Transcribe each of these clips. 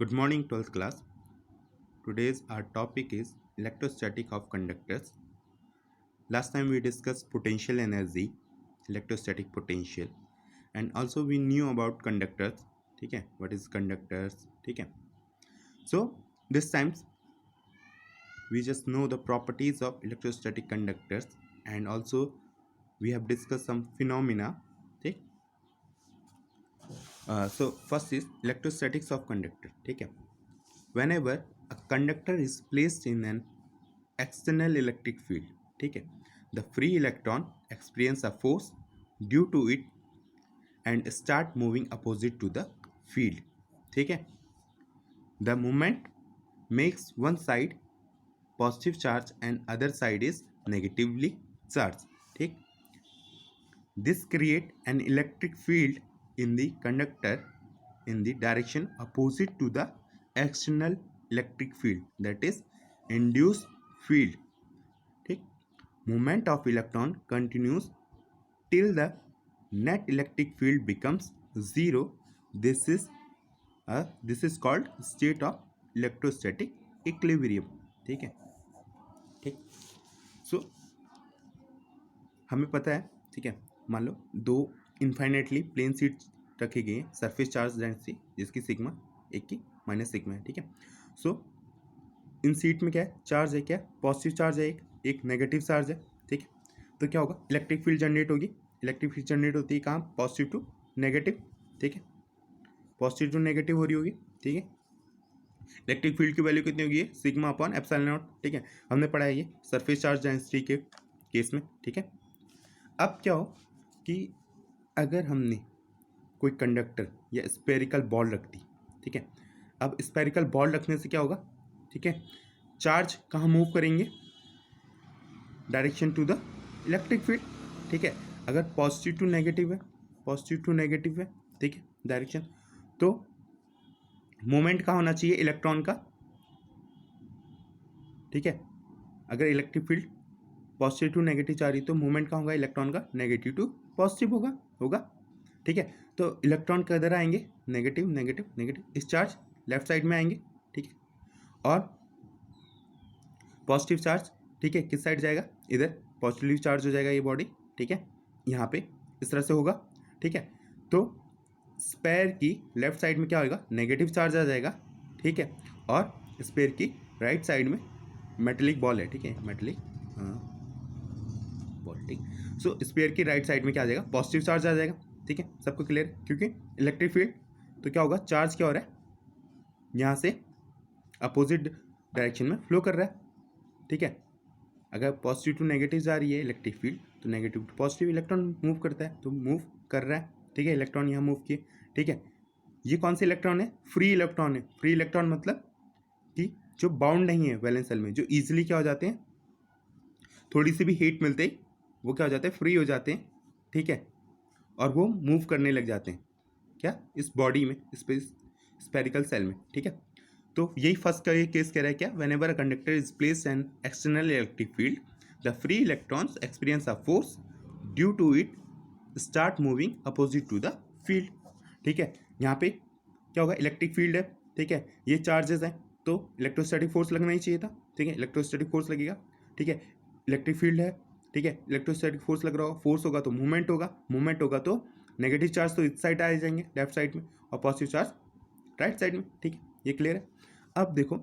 Good morning, 12th class. Today's our topic is electrostatic of conductors. Last time we discussed potential energy, electrostatic potential, and also we knew about conductors. ठीक है, what is conductors? ठीक है. So this time we just know the properties of electrostatic conductors, and also we have discussed some phenomena. ठीक. So first is electrostatics of conductor. ठीक है. Whenever a conductor is placed in an external electric field, ठीक है, the free electron experience a force due to it and start moving opposite to the field. ठीक है, the moment makes one side positive charge and other side is negatively charged. ठीक, this create an electric field in the conductor in the direction opposite to the external electric field, that is induced field. ठीक, movement of electron continues till the net electric field becomes zero. This is called state of electrostatic equilibrium. ठीक है. ठीक, सो हमें पता है, ठीक है, मान लो दो इन्फाइनेटली प्लेन सीट्स रखी गई हैं, सरफेस चार्ज डेंसिटी जिसकी सिग्मा एक की माइनस सिग्मा है. ठीक है, सो इन सीट में क्या है, चार्ज है, क्या पॉजिटिव चार्ज है, एक नेगेटिव चार्ज है. ठीक है, तो क्या होगा, इलेक्ट्रिक फील्ड जनरेट होगी. इलेक्ट्रिक फील्ड जनरेट होती है कहाँ, पॉजिटिव टू नेगेटिव. ठीक है, पॉजिटिव टू नेगेटिव हो रही होगी. ठीक है, इलेक्ट्रिक फील्ड की वैल्यू कितनी होगी, सिग्मा अपॉन एप्सिलॉन नॉट. ठीक है, हमने पढ़ा है ये सरफेस चार्ज डेंसिटी के केस में. ठीक है, अब क्या हो कि अगर हमने कोई कंडक्टर या स्पेरिकल बॉल रख दी. ठीक है, अब स्पेरिकल बॉल रखने से क्या होगा, ठीक है, चार्ज कहाँ मूव करेंगे, direction to the electric field. ठीक है, अगर पॉजिटिव टू नेगेटिव है, पॉजिटिव टू नेगेटिव है, ठीक है, डायरेक्शन, तो मोमेंट कहाँ होना चाहिए, इलेक्ट्रॉन का. ठीक है, अगर electric field positive to negative जा रही तो मूवमेंट कहाँ होगा, इलेक्ट्रॉन का नेगेटिव टू पॉजिटिव होगा. ठीक है, तो इलेक्ट्रॉन किधर आएंगे, नेगेटिव नेगेटिव नेगेटिव, इस चार्ज लेफ्ट साइड में आएंगे. ठीक है, और पॉजिटिव चार्ज, ठीक है, किस साइड जाएगा, इधर पॉजिटिवली चार्ज हो जाएगा ये बॉडी. ठीक है, यहाँ पे इस तरह से होगा. ठीक है, तो स्पेयर की लेफ्ट साइड में क्या होगा, नेगेटिव चार्ज आ जाएगा. ठीक है, और स्पेयर की राइट साइड में मेटेलिक बॉल है. ठीक है, मेटेलिक बॉल. ठीक, सो स्पेयर की राइट साइड में क्या आ जाएगा, पॉजिटिव चार्ज आ जाएगा. ठीक है, सबको क्लियर, क्योंकि इलेक्ट्रिक फील्ड तो क्या होगा, चार्ज क्या हो रहा है, यहाँ से अपोजिट डायरेक्शन में फ्लो कर रहा है. ठीक है, अगर पॉजिटिव टू नेगेटिव जा रही है इलेक्ट्रिक फील्ड, तो negative to positive electron move करता है, तो मूव कर रहा है. ठीक है, इलेक्ट्रॉन यहाँ मूव किए. ठीक है, ये कौन से इलेक्ट्रॉन है, फ्री इलेक्ट्रॉन है. फ्री इलेक्ट्रॉन मतलब कि जो बाउंड नहीं है वैलेंस सेल में, जो ईजिली क्या हो जाते हैं, थोड़ी सी भी हीट मिलते ही वो क्या हो जाते हैं, फ्री हो जाते हैं. ठीक है, और वो मूव करने लग जाते हैं, क्या, इस बॉडी में, स्पेरिकल सेल में. ठीक है, तो यही फर्स्ट का ये केस कह रहा है, क्या, whenever a conductor is placed an external electric field the free electrons experience a force due to it start moving opposite to the field. ठीक है, यहाँ पे क्या होगा, इलेक्ट्रिक फील्ड है. ठीक है, ये चार्जेस हैं, तो इलेक्ट्रोस्टैटिक फोर्स लगना ही चाहिए था. ठीक है, इलेक्ट्रोस्टैटिक फोर्स लगेगा. ठीक है, इलेक्ट्रिक फील्ड है. ठीक है, इलेक्ट्रोस्टैटिक फोर्स लग रहा होगा, फोर्स होगा तो मूवमेंट होगा, मूवमेंट होगा तो नेगेटिव चार्ज तो इस साइड आ जाएंगे लेफ्ट साइड में, और पॉजिटिव चार्ज राइट साइड में. ठीक है, ये क्लियर है. अब देखो,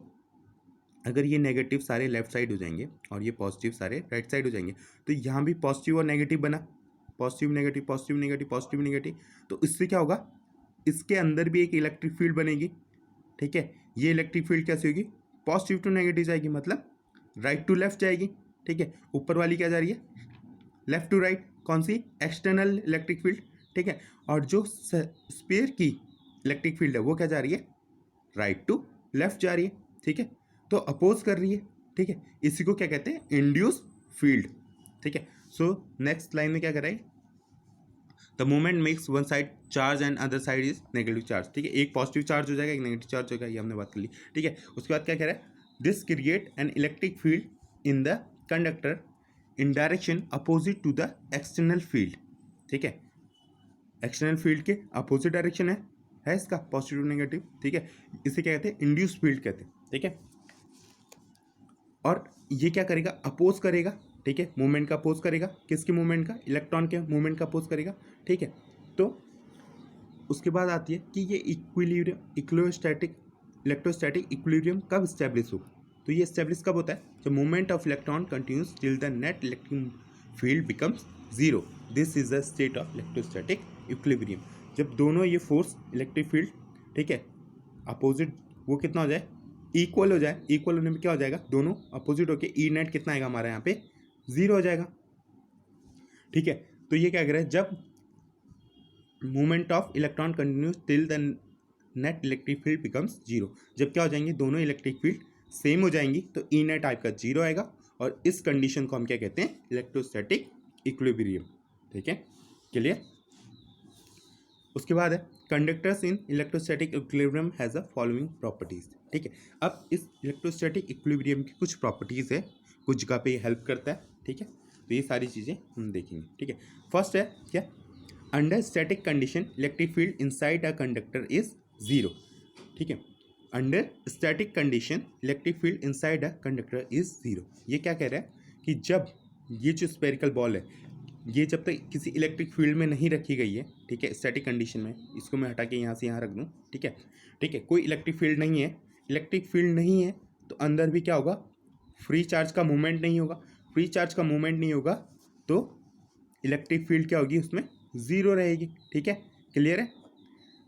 अगर ये नेगेटिव सारे लेफ्ट साइड हो जाएंगे और ये पॉजिटिव सारे राइट साइड हो जाएंगे, तो यहाँ भी पॉजिटिव और नेगेटिव बना, positive negative positive negative positive negative, तो इससे क्या होगा, इसके अंदर भी एक इलेक्ट्रिक फील्ड बनेगी. ठीक है, ये इलेक्ट्रिक फील्ड कैसे होगी, पॉजिटिव टू नेगेटिव जाएगी, मतलब राइट टू लेफ्ट जाएगी. ठीक है, ऊपर वाली क्या जा रही है, लेफ्ट टू राइट, कौन सी, एक्सटर्नल इलेक्ट्रिक फील्ड. ठीक है, और जो स्पेयर की इलेक्ट्रिक फील्ड है वो क्या जा रही है, राइट टू लेफ्ट जा रही है. ठीक है, तो अपोज कर रही है. ठीक है, इसी को क्या कहते हैं, इंड्यूस फील्ड. ठीक है, सो नेक्स्ट लाइन में क्या कर रहा है, the moment makes one side charge and other side is negative charge. ठीक है, एक पॉजिटिव चार्ज हो जाएगा, एक नेगेटिव चार्ज होगा, ये हमने बात कर ली. ठीक है, उसके बाद क्या कह रहा है, this create an electric field in the conductor in direction opposite to the external field. ठीक है, एक्सटर्नल फील्ड के अपोजिट डायरेक्शन है. है इसका पॉजिटिव नेगेटिव, ठीक है। इसे क्या कहते हैं, इंड्यूस फील्ड कहते हैं, ठीक है। और ये क्या करेगा, अपोज करेगा, ठीक है, मूवमेंट का अपोज करेगा, किसके मूवमेंट का, इलेक्ट्रॉन के मूवमेंट का अपोज करेगा, ठीक है। तो उसके बाद आती है कि ये इक्विलिब्रियम, इलेक्ट्रोस्टैटिक इक्विलिब्रियम कब स्टैब्लिश होगा। तो ये स्टैब्लिश कब होता है, जब movement of electron continuous till the net electric field becomes zero. This is the state of electrostatic equilibrium. जब दोनों ये फोर्स इलेक्ट्रिक फील्ड, ठीक है, अपोजिट, वो कितना हो जाए, इक्वल हो जाए। इक्वल होने में क्या हो जाएगा, दोनों अपोजिट होके ई नेट कितना आएगा हमारा यहाँ पे, जीरो हो जाएगा, ठीक है। तो ये क्या कह रहा है, जब movement of electron continuous till the net electric field becomes zero, जब क्या हो जाएंगे, दोनों इलेक्ट्रिक फील्ड सेम हो जाएंगी, तो ई नेट आपका जीरो आएगा। और इस कंडीशन को हम क्या कहते हैं, इलेक्ट्रोस्टैटिक इक्विलिब्रियम, ठीक है, क्लियर। उसके बाद है conductors in electrostatic equilibrium has a following properties, ठीक है। अब इस इलेक्ट्रोस्टैटिक इक्विलिब्रियम की कुछ प्रॉपर्टीज़ है, कुछ जगह पे ये हेल्प करता है, ठीक है। तो ये सारी चीज़ें हम देखेंगे, ठीक है। फर्स्ट है क्या, under static condition electric field inside a conductor is zero, ठीक है। Under static condition electric field inside a conductor is zero. ये क्या कह रहा है कि जब ये जो स्फेरिकल बॉल है, ये जब तक किसी इलेक्ट्रिक फील्ड में नहीं रखी गई है, ठीक है, स्टैटिक कंडीशन में, इसको मैं हटा के यहाँ से यहाँ रख दूँ, ठीक है, ठीक है, कोई इलेक्ट्रिक फील्ड नहीं है, इलेक्ट्रिक फील्ड नहीं है, तो अंदर भी क्या होगा, फ्री चार्ज का मूवमेंट नहीं होगा। फ्री चार्ज का मूवमेंट नहीं होगा तो इलेक्ट्रिक फील्ड क्या होगी, उसमें ज़ीरो रहेगी, ठीक है, क्लियर है।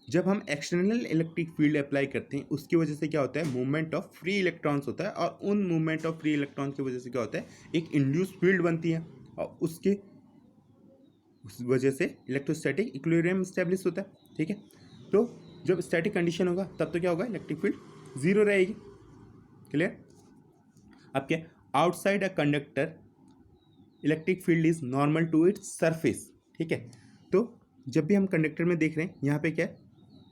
जब हम एक्सटर्नल इलेक्ट्रिक फील्ड अप्लाई करते हैं, उसकी वजह से क्या होता है, मूवमेंट ऑफ फ्री इलेक्ट्रॉन्स होता है, और उन मूवमेंट ऑफ फ्री इलेक्ट्रॉन की वजह से क्या होता है, एक इंड्यूस फील्ड बनती है, और उसके उस वजह से इलेक्ट्रोस्टैटिक इक्विलिब्रियम स्टैब्लिश होता है, ठीक है। तो जब स्टैटिक कंडीशन होगा तब तो क्या होगा, इलेक्ट्रिक फील्ड जीरो रहेगी, क्लियर। अब क्या, outside a conductor electric field is normal to its surface, ठीक है। तो जब भी हम कंडक्टर में देख रहे हैं, यहाँ पे क्या है,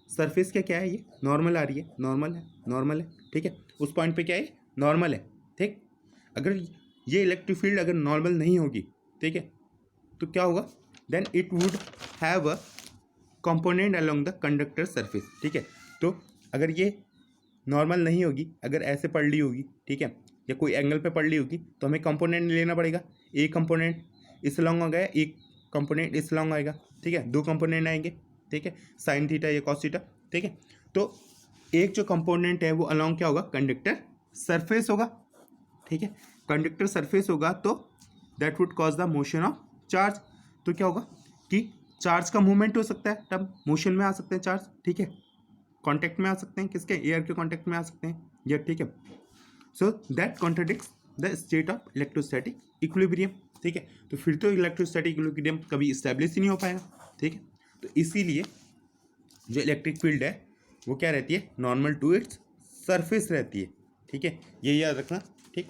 सरफेस क्या है, ये नॉर्मल आ रही है, नॉर्मल है, ठीक है, उस पॉइंट पे क्या है, नॉर्मल है, ठीक। अगर ये इलेक्ट्रिक फील्ड अगर नॉर्मल नहीं होगी, ठीक है, तो क्या होगा, then it would have a component along the conductor surface, ठीक है। तो अगर ये नॉर्मल नहीं होगी, अगर ऐसे पढ़ ली होगी, ठीक है, या कोई एंगल पे पढ़ ली होगी, तो हमें कंपोनेंट लेना पड़ेगा। एक कंपोनेंट इस लॉन्ग हो गया, एक कंपोनेंट इस लॉन्ग आएगा, ठीक है, दो कंपोनेंट आएंगे, ठीक है, साइन थीटा या कॉस थीटा, ठीक है। तो एक जो कंपोनेंट है वो अलॉन्ग क्या होगा, कंडक्टर सरफेस होगा, ठीक है। कंडक्टर सरफेस होगा तो that would cause the motion of charge. तो क्या होगा कि चार्ज का मूवमेंट हो सकता है, तब मोशन में आ सकते हैं चार्ज, ठीक है, कांटेक्ट में आ सकते हैं, किसके, एयर के कांटेक्ट में आ सकते हैं, ये ठीक है। So that contradicts the state of electrostatic equilibrium, ठीक है। तो फिर तो इलेक्ट्रोस्टैटिक इक्विलिब्रियम कभी इस्टेब्लिश ही नहीं हो पाएगा, ठीक है। तो इसीलिए जो इलेक्ट्रिक फील्ड है वो क्या रहती है, नॉर्मल टू इट्स सरफेस रहती है, ठीक है, ये याद रखना, ठीक।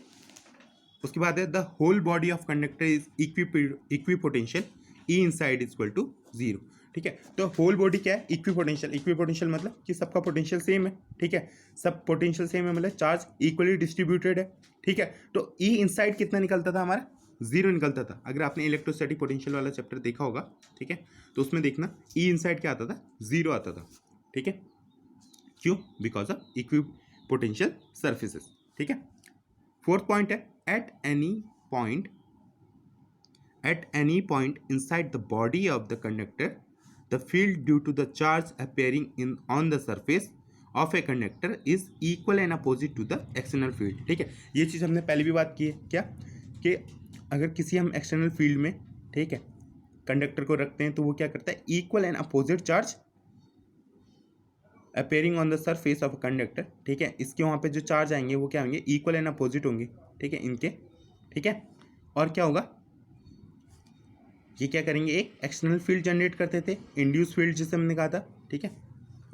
उसके बाद है the whole body of conductor is equipotential, E inside is equal to zero, ठीक है। तो होल बॉडी क्या है, इक्विपोटेंशियल। इक्विपोटेंशियल मतलब कि सबका पोटेंशियल सेम है, ठीक है, सब पोटेंशियल सेम है, मतलब चार्ज इक्वली डिस्ट्रीब्यूटेड है, ठीक है। तो ई इनसाइड कितना निकलता था हमारा, जीरो निकलता था। अगर आपने इलेक्ट्रोस्टैटिक पोटेंशियल वाला चैप्टर देखा होगा, ठीक है, तो उसमें देखना ई इनसाइड क्या आता था, जीरो आता था, ठीक है। क्यों, बिकॉज ऑफ इक्विपोटेंशियल सर्फेसेस, ठीक है। फोर्थ पॉइंट है at any point inside the body of the conductor, the field due to the charge appearing on the surface of a conductor is equal and opposite to the external field, ठीक है। ये चीज़ हमने पहले भी बात की है क्या, कि अगर किसी हम एक्सटर्नल फील्ड में, ठीक है, कंडक्टर को रखते हैं तो वो क्या करता है, equal and opposite charge appearing on the surface of a conductor, ठीक है। इसके वहाँ पे जो चार्ज आएंगे वो क्या होंगे, इक्वल एंड अपोजिट होंगे, ठीक है, इनके, ठीक है। और क्या होगा, ये क्या करेंगे, एक एक्सटर्नल फील्ड जनरेट करते थे, इंड्यूस फील्ड जिसे हमने कहा था, ठीक है,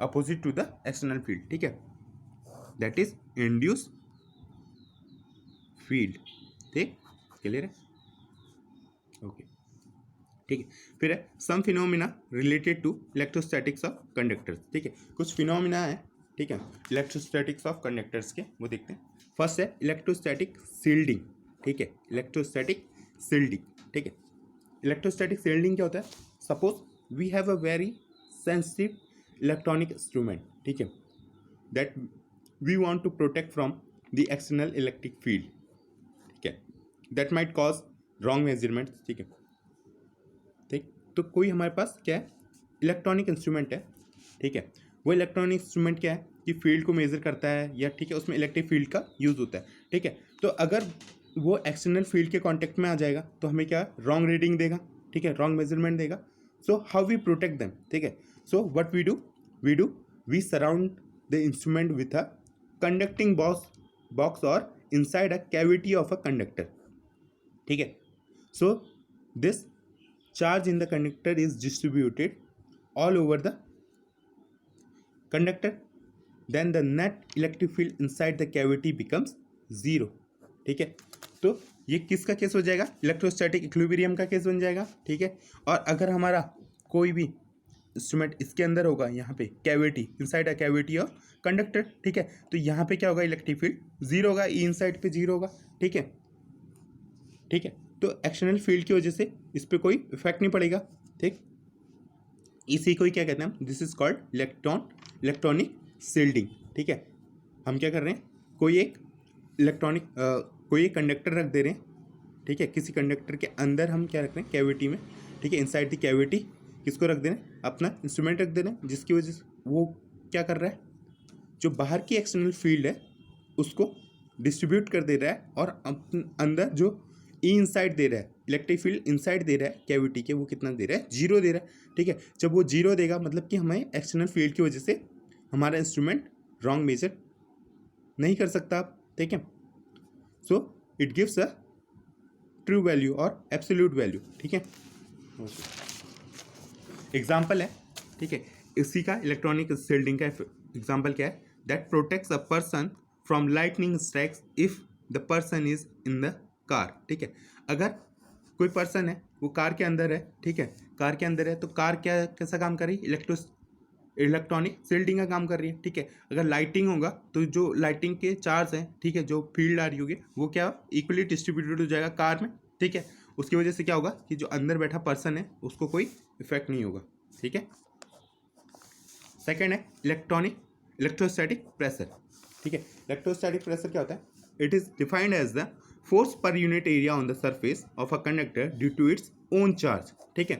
opposite to the external field, ठीक है, दैट इज इंड्यूस फील्ड, ठीक, क्लियर है, ओके, ठीक है। फिर है some phenomena related to electrostatics of conductors, ठीक है, कुछ फिनोमिना है, ठीक है, इलेक्ट्रोस्टैटिक्स ऑफ कंडक्टर्स के, वो देखते हैं। फर्स्ट है इलेक्ट्रोस्टैटिक शील्डिंग, ठीक है, इलेक्ट्रोस्टैटिक शील्डिंग, ठीक है। इलेक्ट्रोस्टैटिक शील्डिंग क्या होता है, suppose we have a very sensitive electronic instrument, ठीक है, that we want to protect from the external electric field, ठीक है, that might cause wrong measurement, ठीक है, ठीक। तो कोई हमारे पास क्या है, इलेक्ट्रॉनिक इंस्ट्रूमेंट है, ठीक है, वो इलेक्ट्रॉनिक इंस्ट्रूमेंट क्या है कि फील्ड को मेजर करता है या, ठीक है, उसमें इलेक्ट्रिक फील्ड का यूज़ होता है, ठीक है। तो अगर वो एक्सटर्नल फील्ड के कांटेक्ट में आ जाएगा तो हमें क्या रॉन्ग रीडिंग देगा, ठीक है, रॉन्ग मेजरमेंट देगा। So how we protect them, ठीक है। So what we surround the instrument with a conducting box और inside a cavity of a conductor, ठीक है। So this charge in the conductor is distributed all over the conductor, then the net electric field inside the cavity becomes zero, ठीक है। तो ये किसका case हो जाएगा, इलेक्ट्रोस्टैटिक इक्विलिब्रियम का केस बन जाएगा, ठीक है। और अगर हमारा कोई भी इंस्ट्रूमेंट इसके अंदर होगा, यहाँ पे cavity, inside a cavity of conductor, ठीक है, तो यहाँ पे क्या होगा, इलेक्ट्रिक फील्ड जीरो होगा, ई इनसाइड पे जीरो होगा, ठीक है, ठीक है। तो एक्सटर्नल फील्ड की वजह से इस पर कोई इफेक्ट नहीं पड़ेगा, ठीक। इसी को ही क्या कहते हैं, this is called electronic shielding, ठीक है। हम क्या कर रहे हैं, कोई एक कोई एक कंडक्टर रख दे रहे हैं, ठीक है, किसी कंडक्टर के अंदर हम क्या रख रहे हैं, कैविटी में, ठीक है, इनसाइड द कैविटी किसको रख दे रहे हैं, अपना इंस्ट्रूमेंट रख दे रहे हैं, जिसकी वजह से वो क्या कर रहा है, जो बाहर की एक्सटर्नल फील्ड है उसको डिस्ट्रीब्यूट कर दे रहा है, और अंदर जो ई इनसाइड दे रहा है, इलेक्ट्रिक फील्ड इनसाइड दे रहा है कैविटी के, वो कितना दे रहा है, जीरो दे रहा है, ठीक है। जब वो जीरो देगा मतलब कि हमें एक्सटर्नल फील्ड की वजह से हमारा इंस्ट्रूमेंट रॉन्ग मेजर नहीं कर सकता, ठीक है। So it gives a true value और एब्सोल्यूट वैल्यू, ठीक है। एग्जाम्पल है, ठीक है, इसी का इलेक्ट्रॉनिक शील्डिंग का एग्जाम्पल क्या है, that protects a person from lightning strikes if the person is in the car, ठीक है। अगर कोई पर्सन है वो कार के अंदर है, ठीक है, कार के अंदर है, तो कार क्या कैसा काम कर रही है, इलेक्ट्रॉनिक शील्डिंग का काम कर रही है, ठीक है। अगर लाइटिंग होगा तो जो लाइटिंग के चार्ज हैं, ठीक है, जो फील्ड आ रही होगी वो क्या इक्वली डिस्ट्रीब्यूटेड हो जाएगा कार में, ठीक है। उसकी वजह से क्या होगा कि जो अंदर बैठा पर्सन है उसको कोई इफेक्ट नहीं होगा, ठीक है। सेकेंड है इलेक्ट्रोस्टैटिक प्रेशर, ठीक है। इलेक्ट्रोस्टैटिक प्रेशर क्या होता है, it is defined as the force per unit area on the surface of a conductor due to its own charge, ठीक है।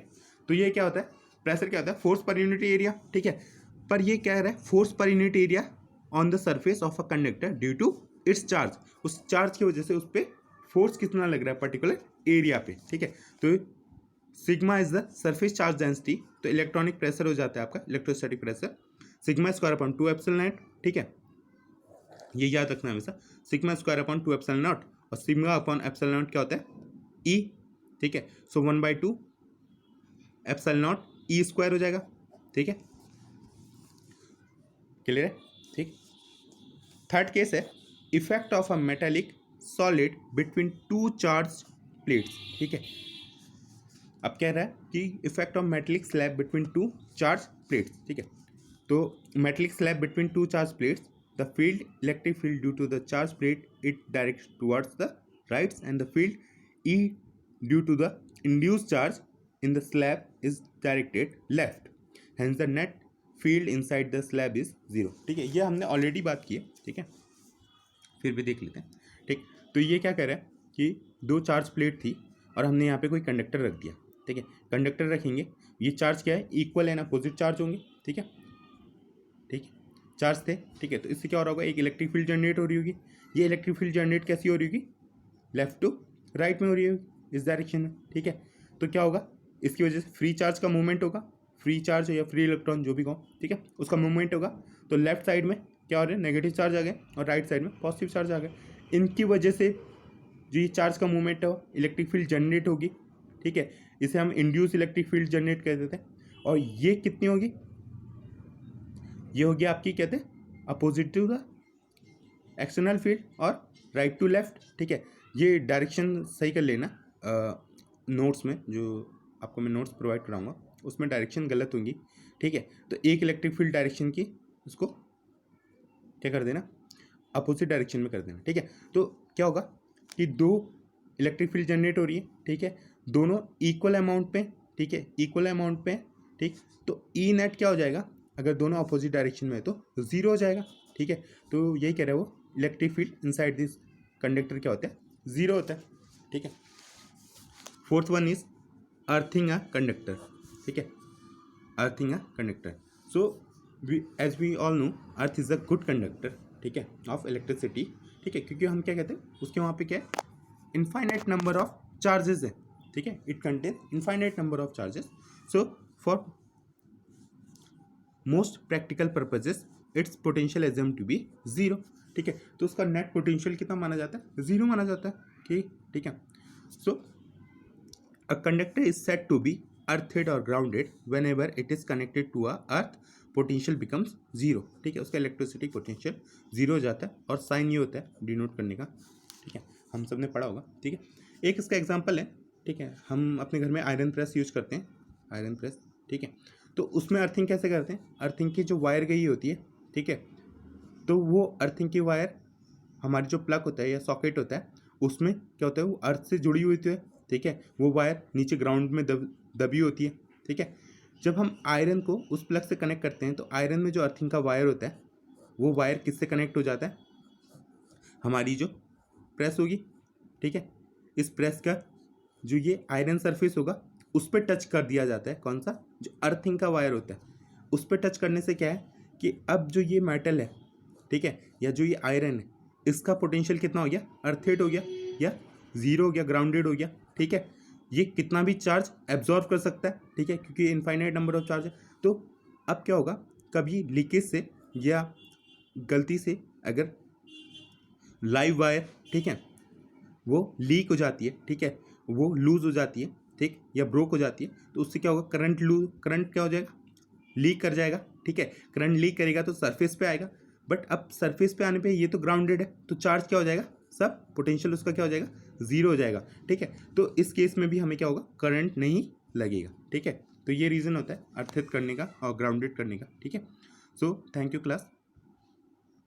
तो ये क्या होता है, प्रेशर क्या होता है, फोर्स पर यूनिट एरिया, ठीक है। पर ये क्या रहा है, force per unit area on the surface of a conductor due to its charge, उस चार्ज की वजह से उस पर फोर्स कितना लग रहा है पर्टिकुलर एरिया पे, ठीक है। तो sigma is the surface charge density, तो इलेक्ट्रॉनिक प्रेशर हो जाता है आपका electrostatic pressure sigma square upon 2 epsilon not, ठीक है। ये याद रखना हमेशा, sigma square upon 2 epsilon not, और सिग्मा अपॉन एप्सिलॉन नॉट क्या होता है, ई, ठीक है। सो 1/2 एप्सिलॉन नॉट ई स्क्वायर हो जाएगा, ठीक है, क्लियर है, ठीक। थर्ड केस है effect of a metallic solid between two charge plates, ठीक है। अब कह रहा है कि effect of metallic slab between two charge plates, ठीक है। तो metallic slab between two charge plates, the field electric field due to the charge plate it directs towards the right, and the field E due to the induced charge in the slab is directed left, hence the net field inside the slab is zero, ठीक है। ये हमने already बात की है, ठीक है, फिर भी देख लेते हैं, ठीक। तो ये क्या कह रहा है कि दो चार्ज प्लेट थी और हमने यहाँ पे कोई कंडक्टर रख दिया, ठीक है। कंडक्टर रखेंगे, ये चार्ज क्या है, इक्वल एंड अपोजिट चार्ज होंगे, ठीक है, ठीक है, चार्ज थे, ठीक है। तो इससे क्या हो रहा होगा, एक इलेक्ट्रिक फील्ड जनरेट हो रही होगी, ये इलेक्ट्रिक फील्ड जनरेट कैसी हो रही होगी, लेफ्ट टू राइट में हो रही होगी, इस डायरेक्शन में, ठीक है। तो क्या होगा, इसकी वजह से फ्री चार्ज का मूवमेंट होगा, फ्री चार्ज या फ्री इलेक्ट्रॉन जो भी कहो, ठीक है, उसका मूवमेंट होगा। तो लेफ्ट साइड में क्या हो रहा है, नेगेटिव चार्ज आ गए, और राइट साइड में पॉजिटिव चार्ज आ गए। इनकी वजह से जो ये चार्ज का मूवमेंट है इलेक्ट्रिक फील्ड जनरेट होगी, ठीक है। इसे हम इंड्यूस इलेक्ट्रिक फील्ड जनरेट कर देते हैं। और ये कितनी होगी, ये होगी आपकी कहते हैं opposite to the external field और राइट टू लेफ्ट, ठीक है। ये डायरेक्शन सही कर लेना, नोट्स में जो आपको मैं नोट्स प्रोवाइड कराऊंगा उसमें डायरेक्शन गलत होंगी, ठीक है। तो एक इलेक्ट्रिक फील्ड डायरेक्शन की उसको क्या कर देना, अपोजिट डायरेक्शन में कर देना, ठीक है। तो क्या होगा कि दो इलेक्ट्रिक फील्ड जनरेट हो रही है, ठीक है, दोनों इक्वल अमाउंट पे, ठीक है, इक्वल अमाउंट पे, ठीक। तो ई नेट क्या हो जाएगा, अगर दोनों अपोजिट डायरेक्शन में है तो जीरो हो जाएगा, ठीक है। तो यही कह रहा है वो, electric field inside this conductor क्या होता है, जीरो होता है, ठीक है। Fourth one is earthing a conductor, ठीक है, earthing a conductor. So as we all know earth is a good conductor, ठीक है, ऑफ इलेक्ट्रिसिटी, ठीक है, क्योंकि हम क्या कहते हैं उसके वहाँ पे क्या है, इनफाइनाइट नंबर ऑफ चार्जेस है, ठीक है, it contain infinite number of charges. So for most practical purposes its potential assume to be zero, ठीक है। तो उसका नेट पोटेंशियल कितना माना जाता है, जीरो माना जाता है, ठीक है। सो a conductor is said to be earthed or grounded whenever it is connected to a earth potential becomes zero, ठीक है, उसका इलेक्ट्रिसिटी पोटेंशियल जीरो हो जाता है और साइन ये होता है डिनोट करने का, ठीक है, हम सब ने पढ़ा होगा, ठीक है। एक इसका एग्जांपल है, ठीक है, हम अपने घर में आयरन प्रेस यूज करते हैं, आयरन प्रेस, ठीक है, तो उसमें अर्थिंग कैसे करते हैं, अर्थिंग की जो वायर गई होती है, ठीक है, तो वो अर्थिंग की वायर हमारी जो प्लग होता है या सॉकेट होता है उसमें क्या होता है, वो अर्थ से जुड़ी हुई होती है, ठीक है, वो वायर नीचे ग्राउंड में दबी होती है, ठीक है। जब हम आयरन को उस प्लग से कनेक्ट करते हैं तो आयरन में जो अर्थिंग का वायर होता है वो वायर किससे कनेक्ट हो जाता है, हमारी जो प्रेस होगी, ठीक है, इस प्रेस का जो ये आयरन सरफेस होगा उस पर टच कर दिया जाता है, कौन सा, जो अर्थिंग का वायर होता है, उस पर टच करने से क्या है कि अब जो ये मेटल है, ठीक है, या जो ये आयरन है, इसका पोटेंशियल कितना हो गया, अर्थेड हो गया या जीरो हो गया, ग्राउंडेड हो गया, ठीक है। ये कितना भी चार्ज एब्जॉर्व कर सकता है, ठीक है, क्योंकि इनफाइनाइट नंबर ऑफ चार्ज है। तो अब क्या होगा, कभी लीकेज से या गलती से अगर लाइव वायर, ठीक है, वो लीक हो जाती है, ठीक है, वो लूज हो जाती है, ठीक, या ब्रोक हो जाती है, तो उससे क्या होगा, करंट क्या हो जाएगा, लीक कर जाएगा, ठीक है। करंट लीक करेगा तो सरफेस पे आएगा, बट अब सरफेस पे आने पे ये तो ग्राउंडेड है, तो चार्ज क्या हो जाएगा, सब पोटेंशियल उसका क्या हो जाएगा, जीरो हो जाएगा, ठीक है। तो इस केस में भी हमें क्या होगा, करंट नहीं लगेगा, ठीक है। तो ये रीज़न होता है अर्थित करने का और ग्राउंडेड करने का, ठीक है। So thank you class.